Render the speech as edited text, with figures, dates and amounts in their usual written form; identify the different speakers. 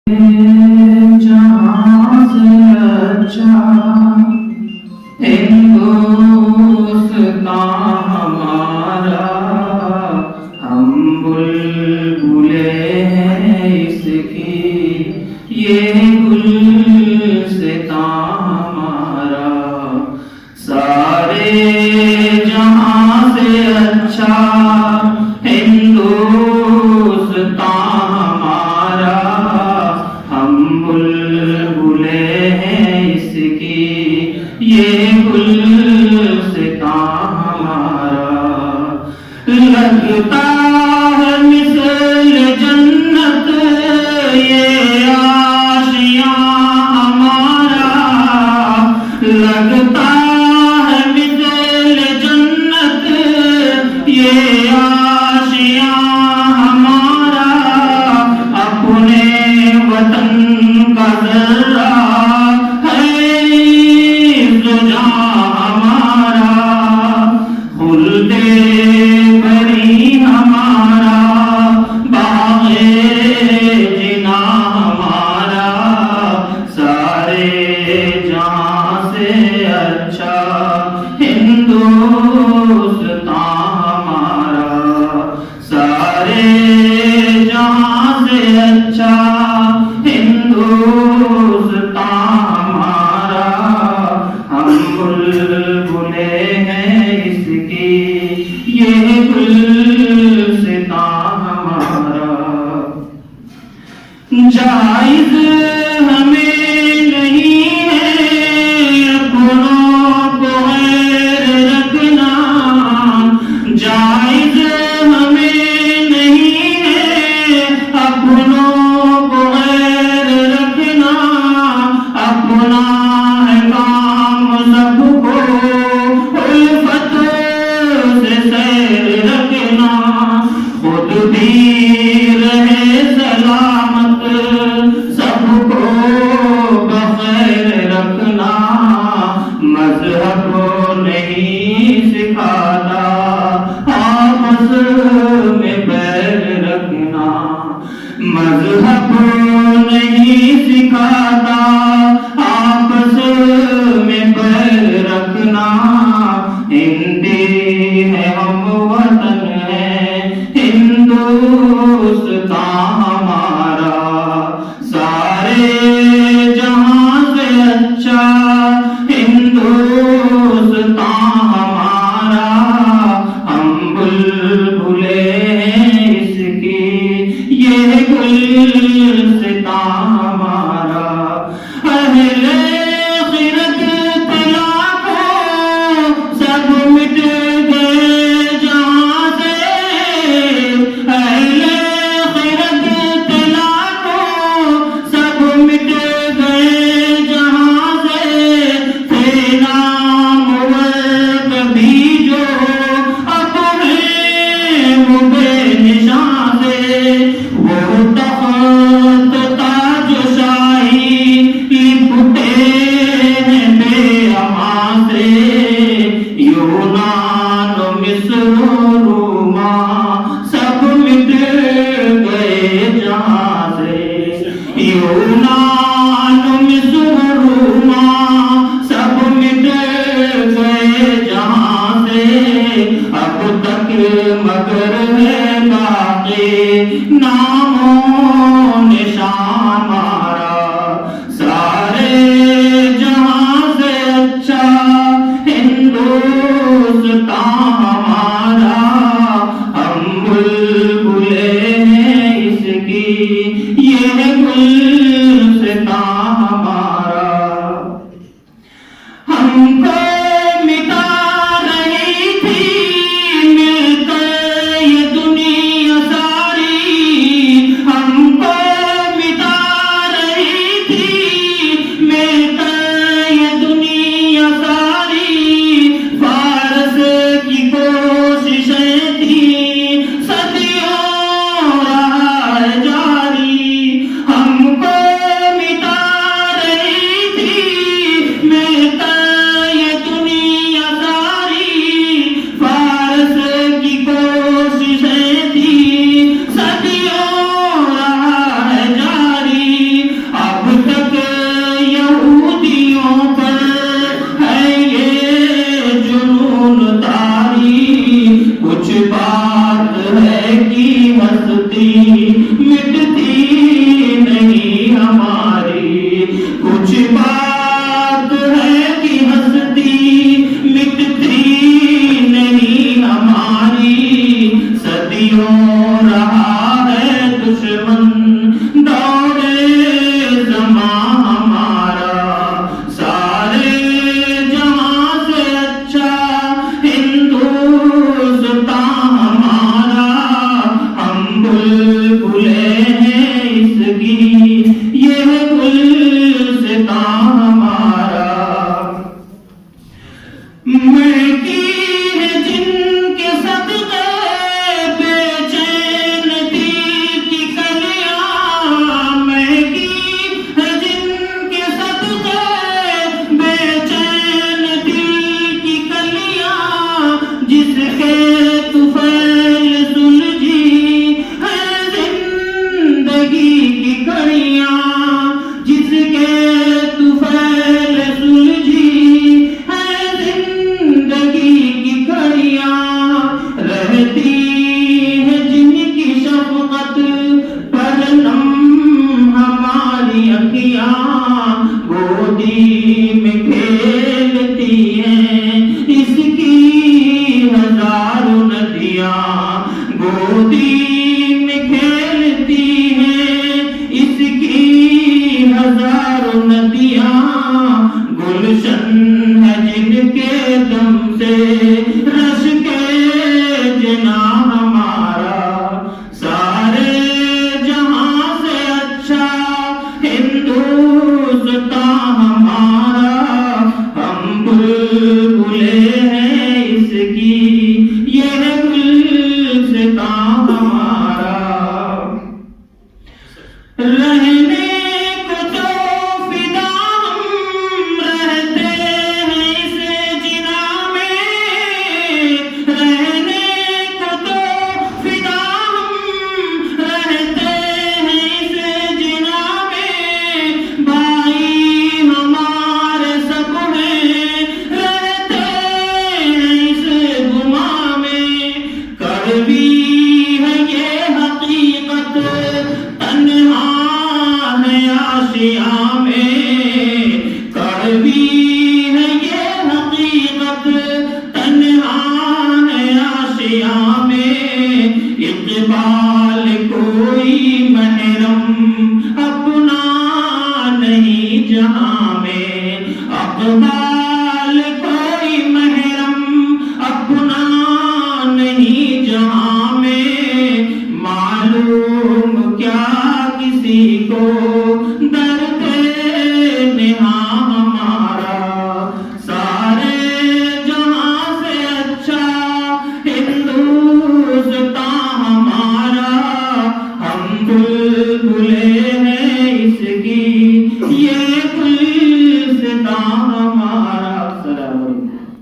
Speaker 1: जहाँ से अच्छा हिंदुस्तान हमारा, हम बुलबुले हैं इसकी, ये गुलसितां हमारा। सारे जहाँ से अच्छा हिंदुस्तान हमारा, हम बुलबुले हैं इसकी, ये गुलसितां हमारा। लगता है मिसल जन्नत ये आशियां हमारा, लगता है मिसल जन्नत ये आशियां हमारा। अपने वतन का जर्रा है जुझां हमारा, खुलते बरी हमारा, बाग़े जिना हमारा। सारे जहाँ से अच्छा हिंदुस्तान हमारा, सारे जहाँ से अच्छा हिंदुस्तान हमारा। हम बुलबुले हैं इसकी, ये गुलसितां हमारा। जायज़ हमें नहीं है अपनों को गैर रखना, जायज़ हमें नहीं है अपनों को गैर रखना। अपना है काम सबको उल्फत से सैर रखना, खुद भी रहे सलामत सबको बखैर रखना। मजहब नहीं सिखाता आपस में बैर रखना, मजहब नहीं सिखाता आपस में बैर रखना। हिंदी है हम वतन है हिंदुस्तान हमारा, सारे जहाँ से अच्छा हिंदुस्तान हमारा। हम बुलबुले हैं इसकी, ये गुलसितां हमारा। अहले गिरत तलाकों सब मिट गए जहाँ से, अहले गिरत तलाकों सब मिट गए जहाँ से। थे नाम कभी जो अब हैं वो बेनिशान से, वो तख्त ताज शाही लिपटे हैं बेअमां से। यूनान मिस्र रोमा सब मिट गए जहाँ से, यूनान मिस्र रोमा सब मिट गए जहाँ से। अब तक मगर है बाकी नामो निशान हमारा, सारे जहाँ से अच्छा हिंदुस्तान हमारा। हम बुलबुले हैं इसकी, ये गुलसितां हमारा। हमको मिटा रही थी मिलकर ये दुनिया सारी, हमको मिटा रही थी मिलकर ये दुनिया सारी। फारस की कोशिशें थी सदियों रहा है जारी, हमको मिटा रही यह गुलसिता हमारा। महकी है जिनके सदके बेचैन दिल की कलियां, महकी है जिनके सदके बेचैन दिल की कलियां, जिसके तुफैल सुलझी है जिंदगी की कड़ियां, जिसके तुफैल सुलझी है जिंदगी की कड़ियां, रहती है जिनकी शफकत पर नम हमारी अखियां, गोदी में खेलती हैं इसकी हजारों नदियां, गोदी में खेलती हैं इसकी हजारों नदियां, गुलशन है जिनके दम से रश के जना हमारा, सारे जहां से अच्छा हिंदुस्तां हमारा, हम बुलबुले हैं इसकी यह गुलसिता हमारा। रहने को तो फिदा हम रहते हैं इस जिना में, रहने को तो फिदा हम रहते हैं इस जिना में, भाई हमारे सब हैं रहते हैं इस गुमा में, कड़वी है ये हकीकत तन्हा है आशिया में, कड़वी है ये हकीकत तन्हा है आशिया में, इक़बाल कोई महरम अपना नहीं जहां में, अक़बाल